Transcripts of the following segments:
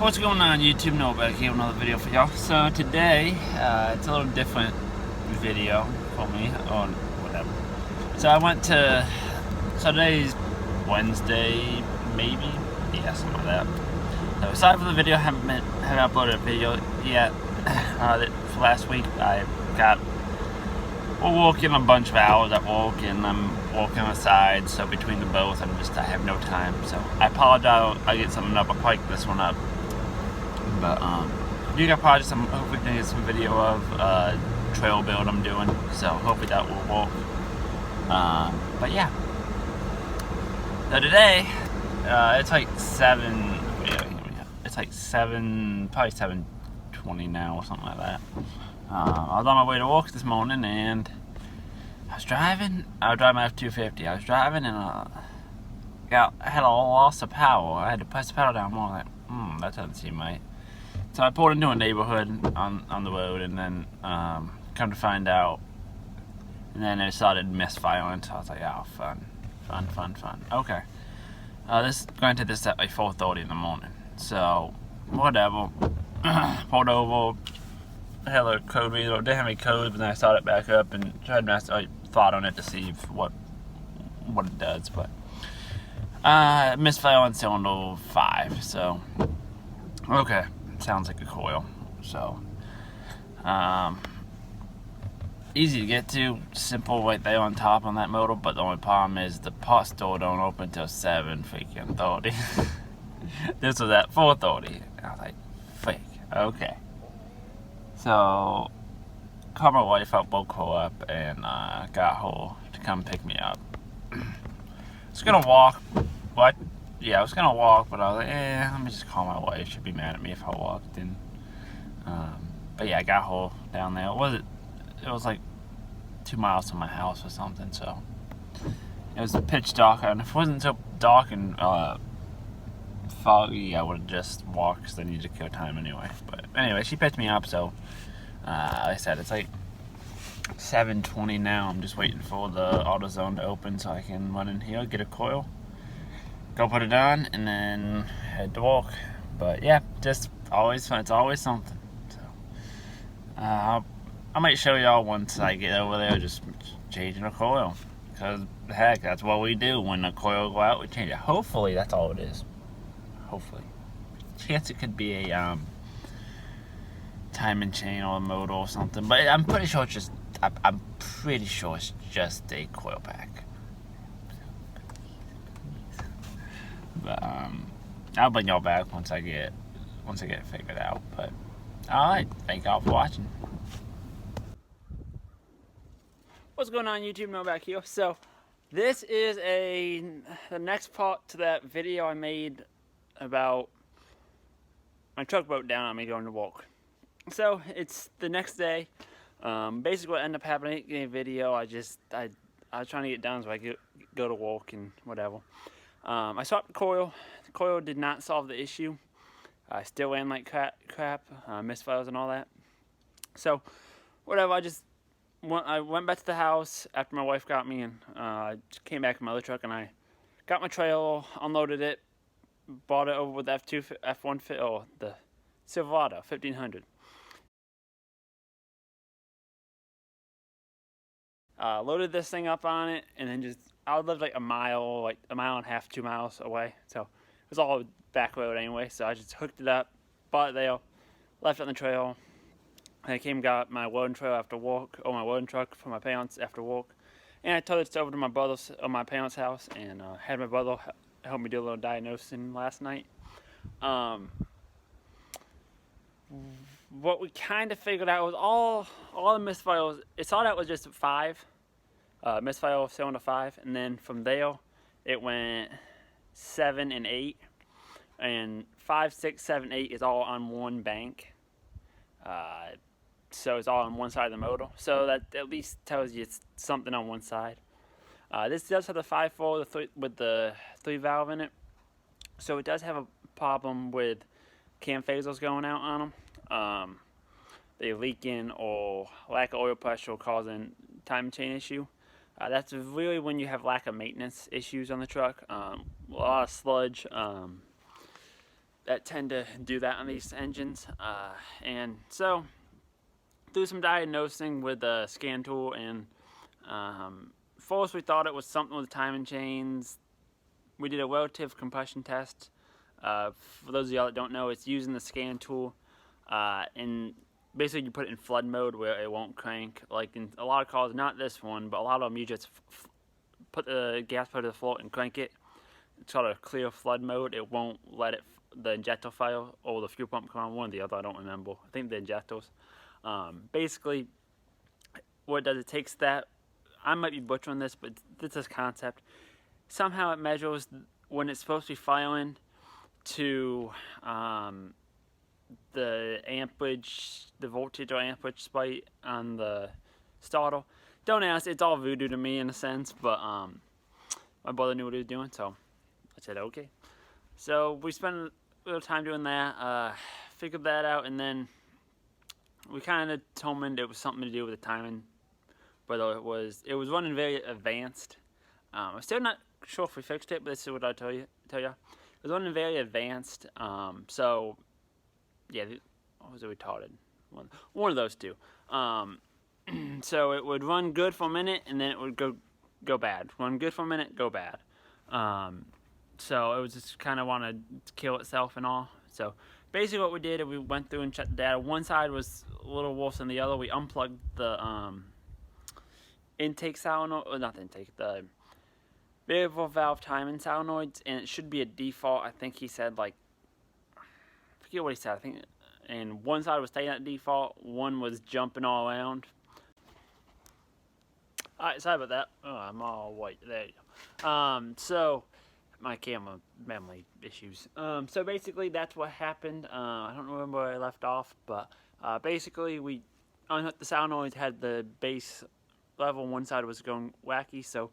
What's going on YouTube? Noah back here with another video for y'all. So today, it's a little different video for me, or whatever. So I went to, so today's Wednesday, maybe? Yeah, something like that. So aside from the video, I haven't uploaded a video yet. For last week, we're working a bunch of hours at work, and I'm working on the side, so between the both, I have no time. So I apologize, I'll get something up, I'll probably get this one up. But you got probably some, hopefully we can get some video of trail build I'm doing, so hopefully that will work. But yeah. So today, it's like 7, it's like 7, probably 7:20 now or something like that. I was on my way to work this morning, and I was driving my f250. I was driving and I had a loss of power. I had to press the pedal down more. Like, that doesn't seem right. So I pulled into a neighborhood on the road, and then come to find out, and then it started misfiring. So I was like, oh, fun. Okay. Granted, this at like 4:30 in the morning. So whatever. Pulled over. Had a code reader. Didn't have any codes, but then I started it back up and tried to thought on it to see what it does. But misfire on cylinder 5. So okay. Sounds like a coil. So easy to get to, simple right there on top on that motor, but the only problem is the pot store don't open till 7:30. This was at 4:30. I was like, freak, okay. So called my wife up, woke her up, and got her to come pick me up. I was gonna walk, but yeah, I was gonna walk, but I was like, let me just call my wife. She'd be mad at me if I walked in. But yeah, I got her down there. It was like 2 miles from my house or something, so it was pitch dark. And if it wasn't so dark and foggy, I would have just walked because I needed to kill time anyway. But anyway, she picked me up, so like I said, it's like 7:20 now. I'm just waiting for the AutoZone to open so I can run in here, get a coil, go put it on, and then head to work. But yeah, just always fun. It's always something. So I might show y'all once I get over there, just changing a coil, because heck, that's what we do. When the coil go out, we change it. Hopefully that's all it is. Hopefully. Chance it could be a timing chain or a motor or something, but I'm pretty sure it's just a coil pack. But I'll bring y'all back once I get it figured out. But alright, thank y'all for watching. What's going on YouTube? Noah back here. So this is the next part to that video I made about my truck broke down on me going to work. So it's the next day. Basically what ended up happening in a video, I was trying to get done so I could go to work and whatever. I swapped the coil. The coil did not solve the issue. I still ran like crap, misfires and all that. So whatever, I went back to the house after my wife got me, and I came back in my other truck, and I got my trailer, unloaded it, bought it over with the F150, or the Silverado 1500. Loaded this thing up on it, and then I lived like a mile and a half, 2 miles away, so it was all back road anyway. So I just hooked it up, bought it there, left it on the trail. I got my welding trail after work, or my welding truck for my parents after work, and I towed it over to my my parents' house, and had my brother help me do a little diagnosing last night. What we kind of figured out was all the misfires. It started out was just 5, misfire cylinder 5, and then from there it went 7 and 8, and 5, 6, 7, 8 is all on one bank. So it's all on one side of the motor. So that at least tells you it's something on one side. This does have the 5.4 with the 3 valve in it. So it does have a problem with cam phasers going out on them. They're leaking, or lack of oil pressure causing timing chain issue. That's really when you have lack of maintenance issues on the truck. A lot of sludge, that tend to do that on these engines. And so do some diagnosing with the scan tool, and first we thought it was something with the timing chains. We did a relative compression test. For those of y'all that don't know, it's using the scan tool, and basically you put it in flood mode where it won't crank. Like in a lot of cars, not this one, but a lot of them, you just put the gas pedal to the floor and crank it. It's called a clear flood mode. It won't let it, the injector fire or the fuel pump come on, one or the other, I don't remember. I think the injectors. Basically, what it does, it takes that, I might be butchering this, but this is concept. Somehow it measures when it's supposed to be firing to the amperage, the voltage or amperage spike on the starter. Don't ask, it's all voodoo to me in a sense, but my brother knew what he was doing, so I said okay. So we spent a little time doing that, figured that out, and then we kind of determined it was something to do with the timing, but it was running very advanced. I'm still not sure if we fixed it, but this is what I'll tell you. It was running very advanced, so yeah, what was it retarded? One of those two. So it would run good for a minute, and then it would go bad. Run good for a minute, go bad. So it was just kind of want to kill itself and all. So basically what we did is we went through and checked the data. One side was a little worse than the other. We unplugged the intake solenoid, or not the intake, the variable valve timing solenoids, and it should be a default. I think he said, like, I forget what he said, I think, and one side was staying at default, one was jumping all around. Alright, sorry about that. Oh, I'm all white. There you go. So my camera memory issues. So basically that's what happened. I don't remember where I left off, but basically we unhooked the solenoid, had the base level, one side was going wacky, so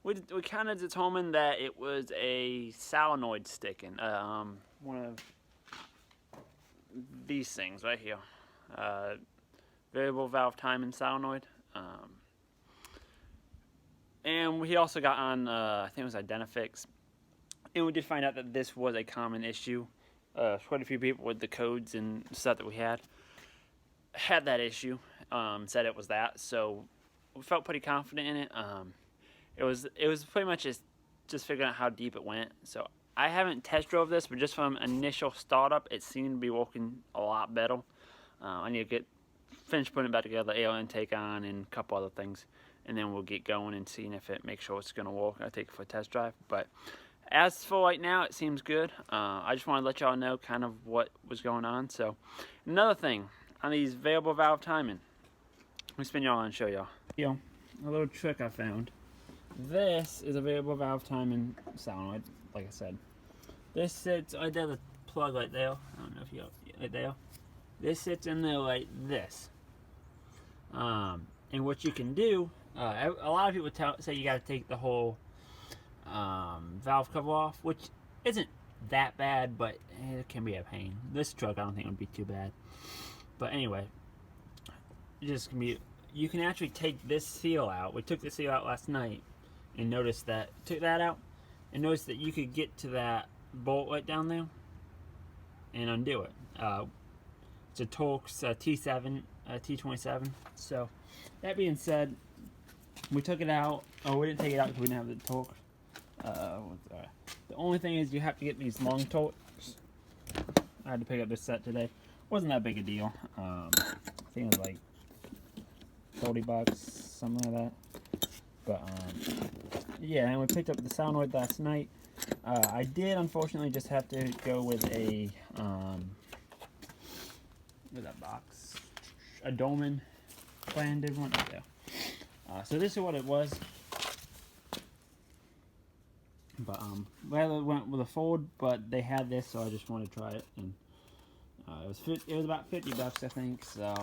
we kind of determined that it was a solenoid sticking. One of these things right here, variable valve timing solenoid. And we also got on, I think it was Identifix, and we did find out that this was a common issue. Quite a few people with the codes and stuff that we had that issue, said it was that, so we felt pretty confident in it. It was pretty much just figuring out how deep it went. So I haven't test drove this, but just from initial startup, it seemed to be working a lot better. I need to finish putting it back together, air intake on, and a couple other things, and then we'll get going and seeing if it makes sure it's going to work. I'll take it for a test drive. But as for right now, it seems good. I just want to let y'all know kind of what was going on. So another thing on these variable valve timing, let me spin y'all on and show y'all. A little trick I found. This is a variable valve timing solenoid, like I said. This sits, I did a plug right there. I don't know if you right there. This sits in there like this. And what you can do, a lot of people say you got to take the whole valve cover off, which isn't that bad, but it can be a pain. This truck I don't think it would be too bad. But anyway, you can actually take this seal out. We took the seal out last night and noticed that, took that out and noticed that you could get to that bolt right down there and undo it. It's a Torx T7, T27. So that being said, we took it out. Oh, we didn't take it out because we didn't have the Torx. The only thing is you have to get these long Torx. I had to pick up this set today. Wasn't that big a deal. I think it was like $40, something like that. But yeah, and we picked up the solenoid last night. I did unfortunately just have to go with a where's that box? A Dolman branded one right there. So this is what it was. But rather went with a Ford, but they had this, so I just wanted to try it, and it was about $50, I think. So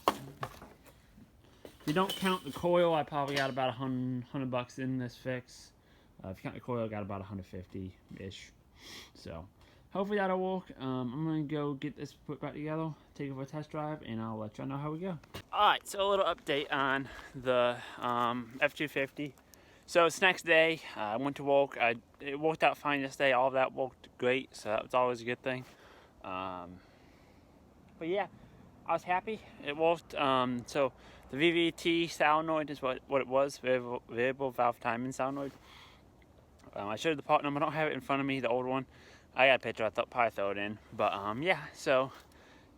if you don't count the coil, I probably got about $100 in this fix. If you count the coil, I got about 150-ish. So hopefully that'll work. I'm gonna go get this put back together, take it for a test drive, and I'll let y'all know how we go. Alright, so a little update on the F250. So it's next day. I went to work. It worked out fine yesterday. All of that worked great, so that was always a good thing. But yeah, I was happy. It worked. So the VVT solenoid is what it was. Variable valve timing solenoid. I showed the part number. I don't have it in front of me. The old one. I got a picture. I thought probably throw it in. But yeah. So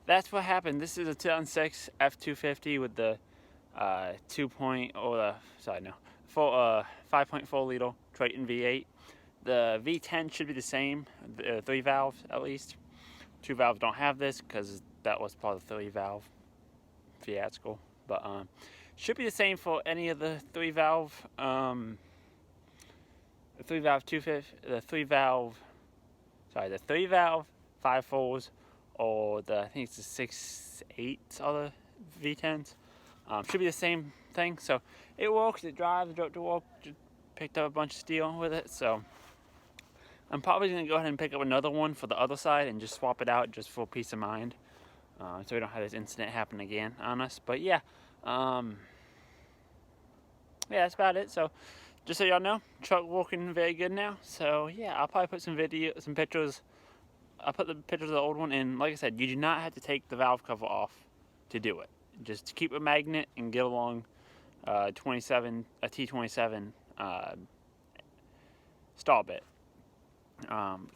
that's what happened. This is a 2006 f250 with the 5.4 liter Triton V8. The V10 should be the same, 3 valves at least. 2 valves don't have this because that was part of the 3 valve fiasco. But should be the same for any of the 3 valve, the 3 valve 250, the 3 valve 5.4s, or I think it's the 6.8 other V10s. Should be the same thing. So it works, it drives, drove to work, just picked up a bunch of steel with it. So I'm probably going to go ahead and pick up another one for the other side and just swap it out just for peace of mind. So we don't have this incident happen again on us. But yeah, yeah, that's about it. So just so y'all know, truck working very good now. So yeah, I'll probably put some pictures. I'll put the pictures of the old one in. Like I said, you do not have to take the valve cover off to do it. Just keep a magnet and get along a T27 stall bit.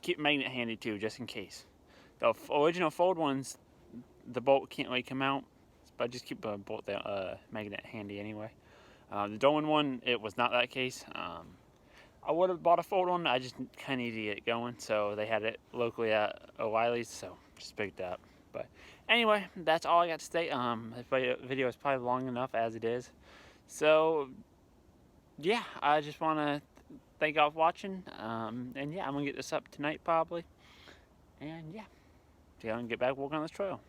Keep a magnet handy too, just in case. The original fold ones, the bolt can't really come out, but just keep a magnet handy anyway. The Dolan one, it was not that case. I would have bought a fold one, I just kind of needed to get it going, so they had it locally at O'Reilly's, so just picked it up. But anyway, that's all I got to say. This video is probably long enough as it is. So yeah, I just want to thank y'all for watching. And yeah, I'm going to get this up tonight probably. And yeah, see how I can get back working on this trail.